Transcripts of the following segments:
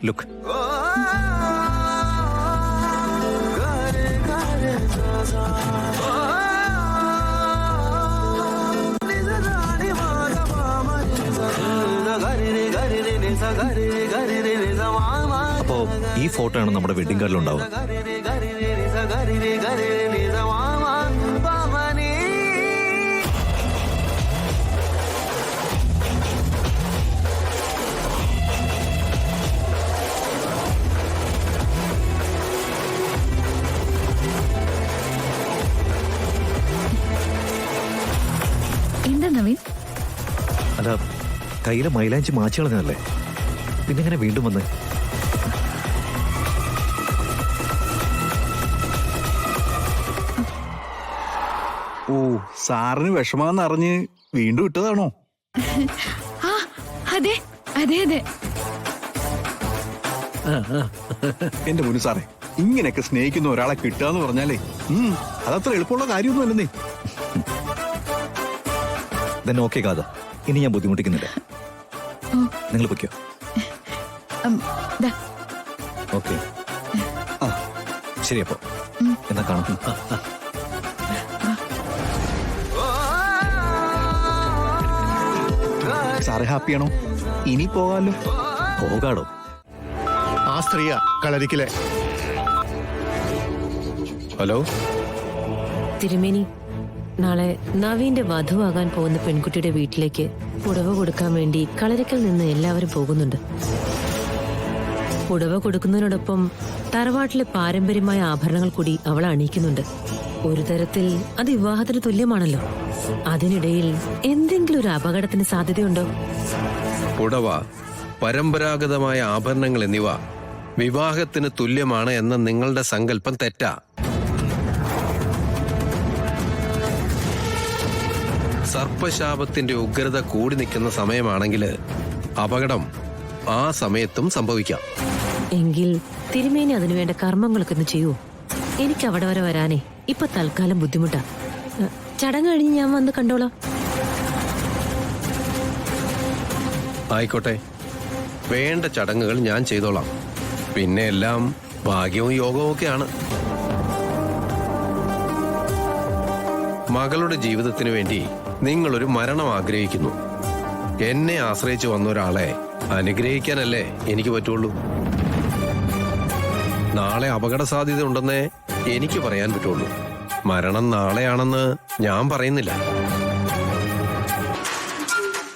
Look. അപ്പോ ഈ photo ആണ് നമ്മുടെ വെഡിങ് കാർഡിൽ ഉണ്ടാവുക. എന്താ നവീൻ? അല്ല, കയ്യിലെ മൈലാഞ്ചി മാച്ചു കളഞ്ഞല്ലേ, പിന്നെങ്ങനെ വീണ്ടും വന്ന്? ഓ, സാറിന് വിഷമാന്ന് അറിഞ്ഞ് വീണ്ടും ഇട്ടതാണോ? അതെ അതെ അതെ. എന്റെ മുന്നു സാറേ, ഇങ്ങനെയൊക്കെ സ്നേഹിക്കുന്ന ഒരാളെ കിട്ടുകയെന്ന് പറഞ്ഞാലേ അതത്ര എളുപ്പമുള്ള കാര്യമൊന്നും അല്ലെന്നേ. ഓക്കെ കാത, ഇനി ഞാൻ ബുദ്ധിമുട്ടിക്കുന്നില്ല, നിങ്ങൾ പൊയ്ക്കോ. ഓക്കെ, ശരി. അപ്പോ എന്നാ കാണും. സാറ് ഹാപ്പിയാണോ? ഇനി പോകാലോ? പോകാടോ. ആ സ്ത്രീയാ കളരിക്കിലെ. ഹലോ തിരുമേനി, നാളെ നവീന്റെ വധുവാകാൻ പോകുന്ന പെൺകുട്ടിയുടെ വീട്ടിലേക്ക് പുടവ കൊടുക്കാൻ വേണ്ടി കളരിക്കൽ നിന്ന് എല്ലാവരും പോകുന്നുണ്ട്. പുടവ കൊടുക്കുന്നതിനോടൊപ്പം തറവാട്ടിലെ പാരമ്പര്യമായ ആഭരണങ്ങൾ കൂടി അവൾ അണിയിക്കുന്നുണ്ട്. ഒരു തരത്തിൽ അത് വിവാഹത്തിന് തുല്യമാണല്ലോ. അതിനിടയിൽ എന്തെങ്കിലും ഒരു അപകടത്തിന് സാധ്യതയുണ്ടോ? പുടവ, പരമ്പരാഗതമായ ആഭരണങ്ങൾ എന്നിവ വിവാഹത്തിന് തുല്യമാണ് എന്ന നിങ്ങളുടെ സങ്കല്പം തെറ്റാ. സർപ്പശാപത്തിന്റെ ഉഗ്രത കൂടി നിൽക്കുന്ന സമയമാണെങ്കിൽ അപകടം ആ സമയത്തും സംഭവിക്കാം. എങ്കിൽ തിരുമേനി അതിനുവേണ്ട കർമ്മങ്ങളൊക്കെ ഒന്ന് ചെയ്യൂ. എനിക്ക് അവിടെ വരെ വരാനേ ഇപ്പൊ തൽക്കാലം ബുദ്ധിമുട്ടാ. ചടങ്ങ് കഴിഞ്ഞ് ഞാൻ വന്ന് കണ്ടോളാം. ആയിക്കോട്ടെ, വേണ്ട ചടങ്ങുകൾ ഞാൻ ചെയ്തോളാം. പിന്നെ എല്ലാം ഭാഗ്യവും യോഗവും ഒക്കെയാണ്. മകളുടെ ജീവിതത്തിനു വേണ്ടി നിങ്ങളൊരു മരണം ആഗ്രഹിക്കുന്നു. എന്നെ ആശ്രയിച്ചു വന്ന ഒരാളെ അനുഗ്രഹിക്കാനല്ലേ എനിക്ക് പറ്റുള്ളൂ. നാളെ അപകട സാധ്യത ഉണ്ടെന്നേ എനിക്ക് പറയാൻ പറ്റുള്ളൂ. മരണം നാളെയാണെന്ന് ഞാൻ പറയുന്നില്ല.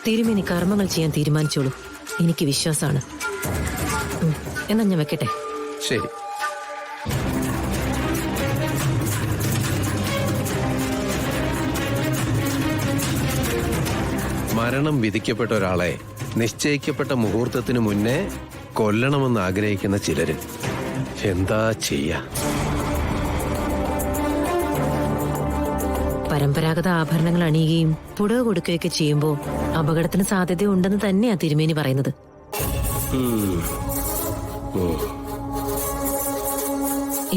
തിരുമേനി കർമ്മങ്ങൾ ചെയ്യാൻ തീരുമാനിച്ചോളൂ, എനിക്ക് വിശ്വാസമാണ്. എന്നാ ഞാൻ വെക്കട്ടെ. ശരി. മരണം വിധിക്കപ്പെട്ട ഒരാളെ നിശ്ചയിക്കപ്പെട്ട മുഹൂർത്തത്തിന് മുന്നേ കൊല്ലണമെന്ന് ആഗ്രഹിക്കുന്ന ചിലര് എന്താ ചെയ്യാ? പരമ്പരാഗത ആഭരണങ്ങൾ അണിയുകയും പുടവ കൊടുക്കുകയൊക്കെ ചെയ്യുമ്പോൾ അപകടത്തിന് സാധ്യതയുണ്ടെന്ന് തന്നെയാ തിരുമേനി പറയുന്നത്.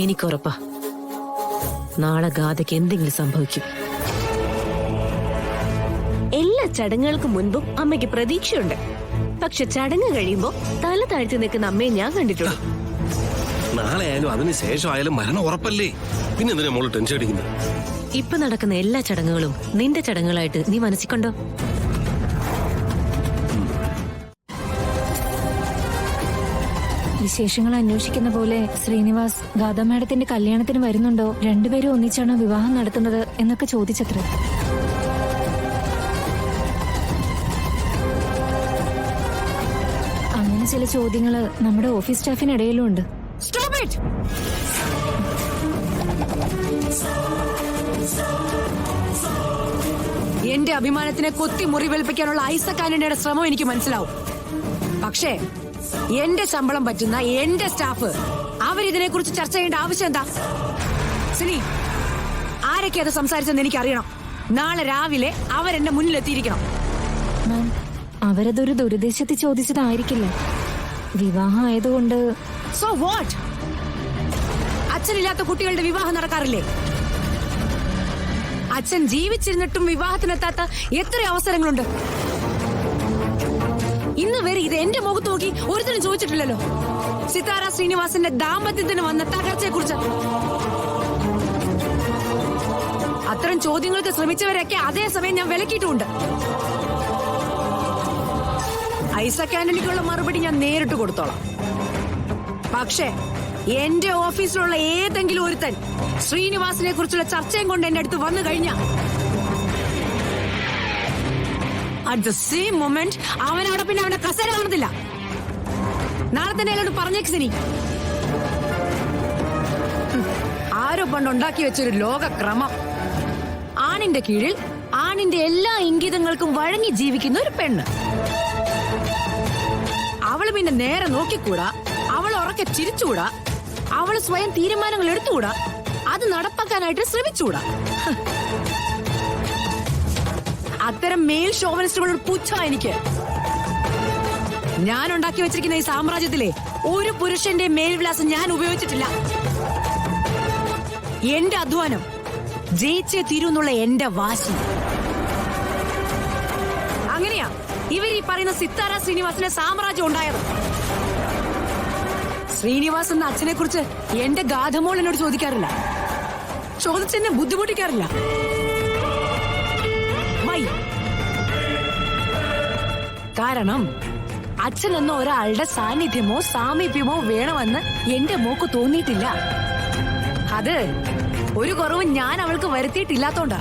എനിക്കുറപ്പാ നാളെ ഗാഥയ്ക്ക് എന്തെങ്കിലും സംഭവിക്കും. എല്ലാ ചടങ്ങുകൾക്ക് മുൻപും അമ്മയ്ക്ക് പ്രതീക്ഷയുണ്ട്. പക്ഷെ ചടങ്ങ് കഴിയുമ്പോ തല താഴ്ത്തി നിൽക്കുന്ന അമ്മയെ ഞാൻ കണ്ടിട്ടുണ്ട്. നാളെ ആയാലും അതിന് ശേഷമായാലും മരണം ഉറപ്പല്ലേ, പിന്നെ എന്തിനാ മോള് ടെൻഷൻ അടിക്കുന്നത്? ഇപ്പൊ നടക്കുന്ന എല്ലാ ചടങ്ങുകളും നിന്റെ ചടങ്ങുകളായിട്ട് നീ മനസ്സിൽ വിശേഷങ്ങൾ അന്വേഷിക്കുന്ന പോലെ ശ്രീനിവാസ് ഗാഥ മാഡത്തിന്റെ കല്യാണത്തിന് വരുന്നുണ്ടോ, രണ്ടുപേരും ഒന്നിച്ചാണോ വിവാഹം നടത്തുന്നത് എന്നൊക്കെ ചോദിച്ചത്ര. അങ്ങനെ ചില ചോദ്യങ്ങള് നമ്മുടെ ഓഫീസ് സ്റ്റാഫിനിടയിലും ഉണ്ട്. എന്റെ അഭിമാനത്തിനെ കൊത്തി മുറിവേൽപ്പിക്കാനുള്ള ഐസക് ആന്റണിയുടെ ശ്രമം എനിക്ക് മനസ്സിലാവും. പക്ഷേ എന്റെ ശമ്പളം പറ്റുന്ന എന്റെ സ്റ്റാഫ് അവരിതിനെ കുറിച്ച് ചർച്ച ചെയ്യേണ്ട ആവശ്യം എന്താ? സിനി, ആരൊക്കെ അത് സംസാരിച്ചെന്ന് എനിക്കറിയണം. നാളെ രാവിലെ അവരെന്റെ മുന്നിലെത്തിയിരിക്കണം. മാം, അവരതൊരു ദുരുദ്ദേശത്തിൽ ചോദിച്ചതായിരിക്കില്ല. വിവാഹം ആയതുകൊണ്ട്. So what? അച്ഛനില്ലാത്ത കുട്ടികളുടെ വിവാഹം നടക്കാറില്ലേ? അച്ഛൻ ജീവിച്ചിരുന്നിട്ടും വിവാഹത്തിനെത്താത്ത എത്ര അവസരങ്ങളുണ്ട്. ഇന്ന് വരെ ഇത് എന്റെ മുഖത്ത് നോക്കി ഒരുത്തരും ചോദിച്ചിട്ടില്ലല്ലോ. സിതാര ശ്രീനിവാസന്റെ ദാമ്പത്യത്തിന് വന്ന തകർച്ചയെ കുറിച്ച്. അത്തരം ചോദ്യങ്ങൾക്ക് ശ്രമിച്ചവരൊക്കെ അതേസമയം ഞാൻ വിലക്കിയിട്ടുമുണ്ട്. ഐസക് ആന്റണിക്കുള്ള മറുപടി ഞാൻ നേരിട്ട് കൊടുത്തോളാം. പക്ഷേ എന്റെ ഓഫീസിലുള്ള ഏതെങ്കിലും ഒരുത്തൻ ശ്രീനിവാസിനെ കുറിച്ചുള്ള ചർച്ചയും കൊണ്ട് എന്റെ അടുത്ത് വന്നു കഴിഞ്ഞ അറ്റ് ദ സെയിം മൊമെന്റ് അവൻ അവിടെ പിന്നെ അവന്റെ കസേര കാണത്തില്ല. നാളെ തന്നെ എന്നോട് പറഞ്ഞേക്ക് ശരി. ആരോ പണ്ടുണ്ടാക്കി വെച്ചൊരു ലോകക്രമം. ആണിന്റെ കീഴിൽ ആണിന്റെ എല്ലാ ഇംഗിതങ്ങൾക്കും വഴങ്ങി ജീവിക്കുന്ന ഒരു പെണ്ണ്. അവള് പിന്നെ നേരെ നോക്കിക്കൂടാ, അവൾ ഉറക്കെ ചിരിച്ചുകൂടാ, അവൾ സ്വയം തീരുമാനങ്ങൾ എടുത്തുകൂടാ, അത് നടപ്പാക്കാനായിട്ട് ശ്രമിച്ചുകൂടാ. അത്തരം മെയിൽ ഷോവനിസ്റ്റുകളോട് പുച്ഛ എനിക്ക്. ഞാൻ ഉണ്ടാക്കി വെച്ചിരിക്കുന്ന ഈ സാമ്രാജ്യത്തിലെ ഒരു പുരുഷന്റെ മേൽവിലാസം ഞാൻ ഉപയോഗിച്ചിട്ടില്ല. എന്റെ അധ്വാനം ജയിച്ചേ തീരുന്നുള്ള എന്റെ വാശി. അങ്ങനെയാ ഇവർ ഈ പറയുന്ന സിത്താര ശ്രീനിവാസിന്റെ സാമ്രാജ്യം ഉണ്ടായത്. ശ്രീനിവാസ് എന്ന അച്ഛനെ കുറിച്ച് എന്റെ ഗാഥമോൾ എന്നോട് ചോദിക്കാറില്ല, ചോദിച്ചെന്നെ ബുദ്ധിമുട്ടിക്കാറില്ല. വൈ? കാരണം അച്ഛൻ എന്ന ഒരാളുടെ സാന്നിധ്യമോ സാമീപ്യമോ വേണമെന്ന് എന്റെ മോക്ക് തോന്നിയിട്ടില്ല. അത് ഒരു കുറവും ഞാൻ അവൾക്ക് വരുത്തിയിട്ടില്ലാത്തോണ്ടാ.